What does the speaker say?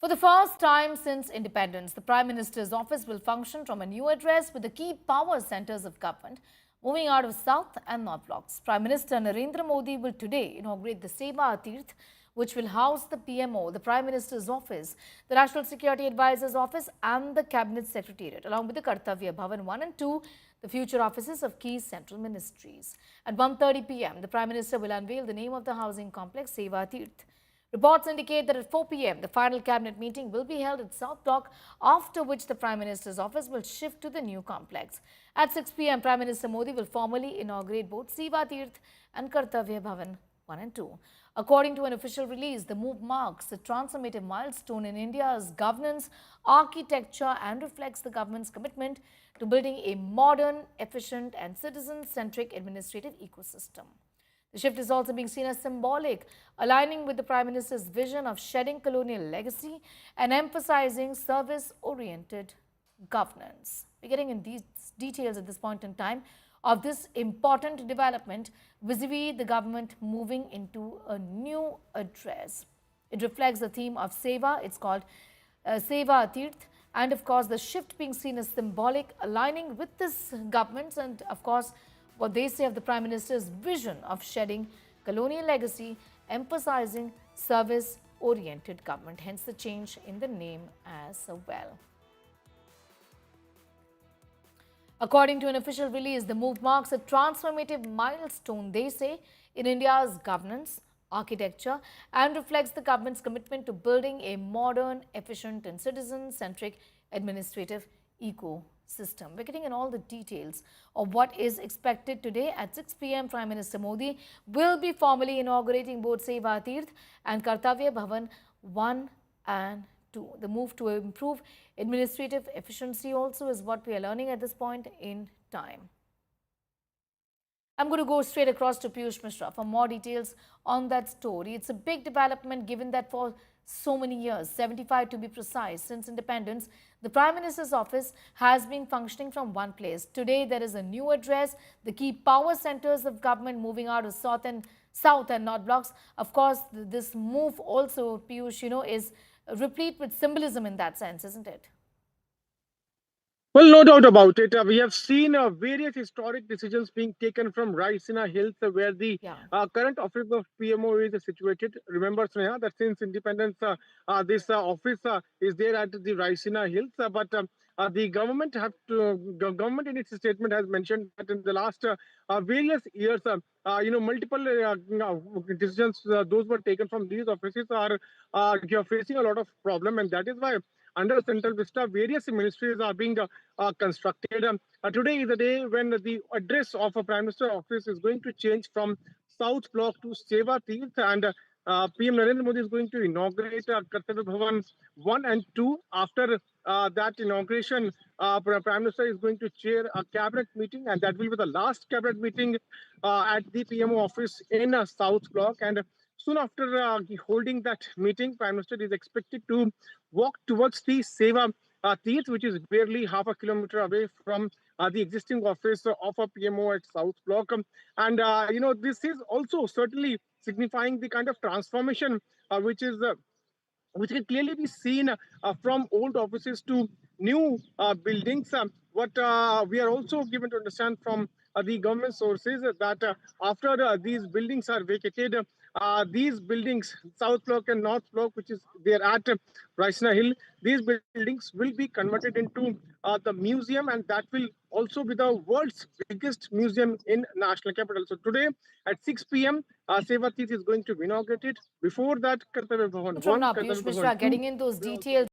For the first time since independence, the Prime Minister's office will function from a new address with the key power centers of government moving out of South and North blocks. Prime Minister Narendra Modi will today inaugurate the Seva Ateerth, which will house the PMO, the Prime Minister's office, the National Security Advisor's office and the Cabinet Secretariat, along with the Kartavya Bhavan 1 and 2, the future offices of key central ministries. At 1:30 p.m., the Prime Minister will unveil the name of the housing complex, Seva Ateerth. Reports indicate that at 4 p.m., the final cabinet meeting will be held at South Block, after which the Prime Minister's office will shift to the new complex. At 6 p.m., Prime Minister Modi will formally inaugurate both Seva Ateerth and Kartavya Bhavan 1 and 2. According to an official release, the move marks a transformative milestone in India's governance, architecture and reflects the government's commitment to building a modern, efficient and citizen-centric administrative ecosystem. The shift is also being seen as symbolic, aligning with the Prime Minister's vision of shedding colonial legacy and emphasizing service-oriented governance. We're getting in these details at this point in time of this important development vis-a-vis the government moving into a new address. It reflects the theme of Seva. It's called Seva Ateerth. And of course, the shift being seen as symbolic, aligning with this government's and of course, what they say of the Prime Minister's vision of shedding colonial legacy, emphasizing service-oriented government, hence the change in the name as well. According to an official release, the move marks a transformative milestone, they say, in India's governance, architecture and reflects the government's commitment to building a modern, efficient and citizen-centric administrative ecosystem. We're getting in all the details of what is expected today. At 6 p.m, Prime Minister Modi will be formally inaugurating both Seva Ateerth and Kartavya Bhavan 1 and 2. The move to improve administrative efficiency also is what we are learning at this point in time. I'm going to go straight across to Piyush Mishra for more details on that story. It's a big development given that for so many years, 75 to be precise, since independence, the Prime Minister's office has been functioning from one place. Today, there is a new address, the key power centers of government moving out of South and North blocks. Of course, this move also, Piyush, is replete with symbolism in that sense, isn't it? Well, no doubt about it. We have seen various historic decisions being taken from Raisina Hill, where the current office of PMO is situated. Remember, Sneha, that since independence, this office is there at the Raisina Hills. But the government government in its statement has mentioned that in the last various years, multiple decisions those were taken from these offices are facing a lot of problem, and that is why under Central Vista, various ministries are being constructed. Today is the day when the address of a Prime Minister office is going to change from South Block to Seva Ateerth, and PM Narendra Modi is going to inaugurate Kartavya Bhavan 1 and 2. After that inauguration, Prime Minister is going to chair a cabinet meeting, and that will be the last cabinet meeting at the PMO office in South Block. And soon after holding that meeting, Prime Minister is expected to walk towards the Seva Ateerth, which is barely half a kilometer away from the existing office of a PMO at South Block. And, this is also certainly signifying the kind of transformation which can clearly be seen from old offices to new buildings. What we are also given to understand from the government sources that after these buildings are vacated, these buildings, South Block and North Block, which is there at Raisina Hill, these buildings will be converted into the museum, and that will also be the world's biggest museum in national capital. So today at 6 p.m, Seva Ateerth is going to be inaugurated. Before that, Kartavya Bhavan 1, From now, Kartavya Piyush Bhavan Mishra 2 getting in those details.